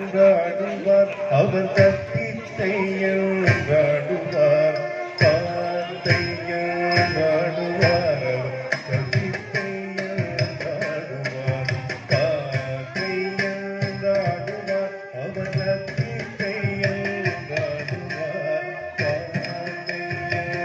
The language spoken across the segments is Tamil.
எங்காடுவார் அவர் கத்தித்தை எங்காடுவார் பாத்தை எங்காடுவார் அவர் கத்தித்தை எங்காடுவார் பாத்தை எங்காடுவார் அவர் கத்தித்தை எங்காடுவார் பாத்தை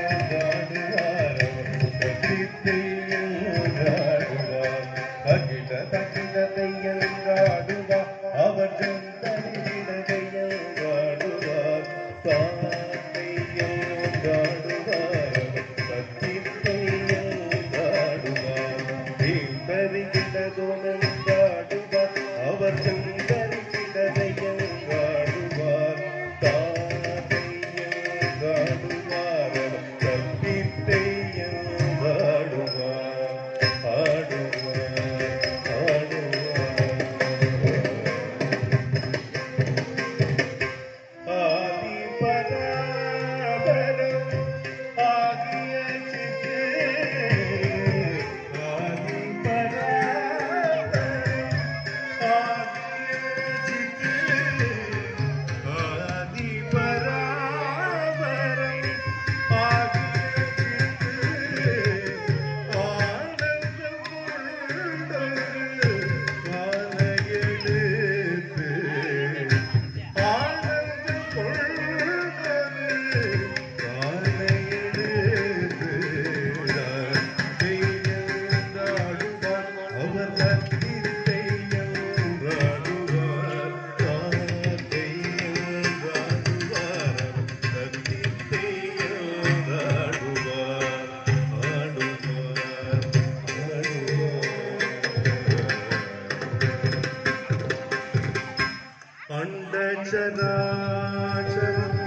எங்காடுவார் அவர் கத்தித்தை எங்காடுவார் அகில தகிலத்தை எங்காடுவார் அவர் ஜந்தரிடத்தை எங்காடுவார் பாத்தை எங்காடுவார் கத்தித்தை எங்காடுவார் தீந்தரிகிடதோன் எங்காடுவார் அவர் ஜந்தரிகிடத்தை எங்காடுவார் தாத்தை எங்காடுவார் அவர் கத்தித்தை எங்காடுவார் அண்டச்சராச்சரம்